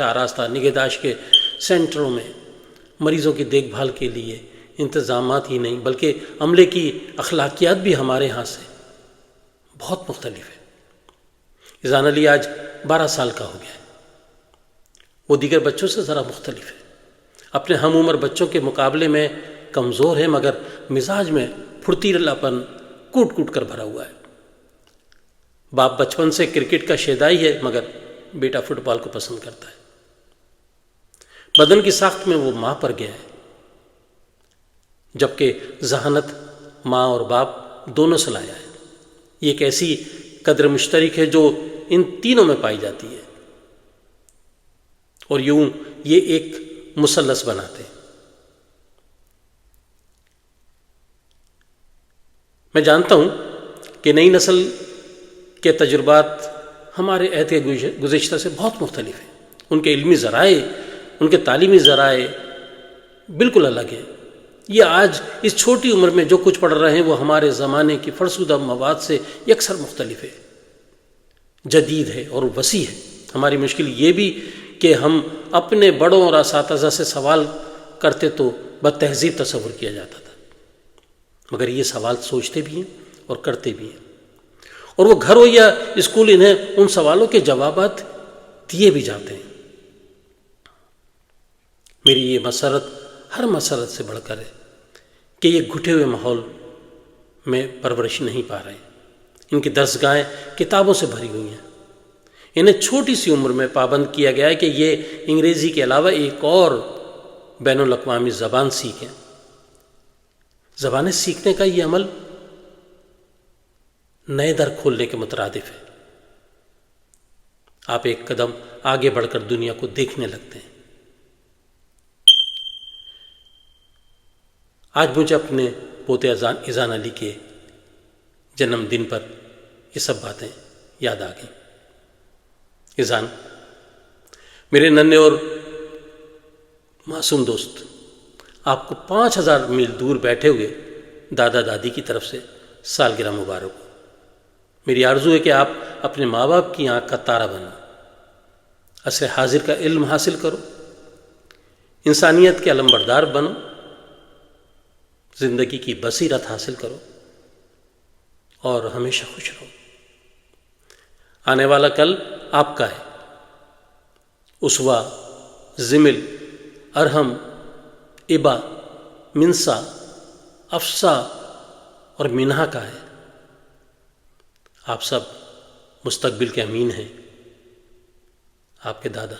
آراستہ نگہداشت کے سینٹروں میں مریضوں کی دیکھ بھال کے لیے انتظامات ہی نہیں بلکہ عملے کی اخلاقیات بھی ہمارے ہاں سے بہت مختلف ہے۔ اذان علی آج 12 سال کا ہو گیا ہے، وہ دیگر بچوں سے ذرا مختلف ہے، اپنے ہم عمر بچوں کے مقابلے میں کمزور ہے، مگر مزاج میں پھرتیلا پن کوٹ کوٹ کر بھرا ہوا ہے۔ باپ بچپن سے کرکٹ کا شیدائی ہے، مگر بیٹا فٹ بال کو پسند کرتا ہے۔ بدن کی ساخت میں وہ ماں پر گیا ہے، جبکہ ذہانت ماں اور باپ دونوں سے لایا ہے۔ یہ ایک ایسی قدر مشترک ہے جو ان تینوں میں پائی جاتی ہے، اور یوں یہ ایک مثلث بناتے ہیں۔ میں جانتا ہوں کہ نئی نسل کے تجربات ہمارے عہد کے گزشتہ سے بہت مختلف ہیں، ان کے علمی ذرائع، ان کے تعلیمی ذرائع بالکل الگ ہیں۔ یہ آج اس چھوٹی عمر میں جو کچھ پڑھ رہے ہیں وہ ہمارے زمانے کی فرسودہ مواد سے یکسر مختلف ہے، جدید ہے اور وسیع ہے۔ ہماری مشکل یہ بھی کہ ہم اپنے بڑوں اور اساتذہ سے سوال کرتے تو بدتہذیب تصور کیا جاتا تھا، مگر یہ سوال سوچتے بھی ہیں اور کرتے بھی ہیں، اور وہ گھر ہو یا اسکول انہیں ان سوالوں کے جوابات دیے بھی جاتے ہیں۔ میری یہ مسرت ہر مسرت سے بڑھ کر ہے کہ یہ گھٹے ہوئے ماحول میں پرورش نہیں پا رہے، ان کی درسگاہیں کتابوں سے بھری ہوئی ہیں، انہیں چھوٹی سی عمر میں پابند کیا گیا ہے کہ یہ انگریزی کے علاوہ ایک اور بین الاقوامی زبان سیکھیں۔ زبانیں سیکھنے کا یہ عمل نئے در کھولنے کے مترادف ہے۔ آپ ایک قدم آگے بڑھ کر دنیا کو دیکھنے لگتے ہیں۔ آج مجھے اپنے پوتے اذان علی کے جنم دن پر یہ سب باتیں یاد آ گئیں۔ اذان، میرے ننھے اور معصوم دوست، آپ کو 5000 میل دور بیٹھے ہوئے دادا دادی کی طرف سے سالگرہ مبارک ہو۔ میری آرزو ہے کہ آپ اپنے ماں باپ کی آنکھ کا تارہ بنو، عصر حاضر کا علم حاصل کرو، انسانیت کے علمبردار بنو، زندگی کی بصیرت حاصل کرو اور ہمیشہ خوش رہو۔ آنے والا کل آپ کا ہے۔ اسوہ، زمل، ارحم، ابا، منسا، افسا اور منہا کا ہے۔ آپ سب مستقبل کے امین ہیں، آپ کے دادا۔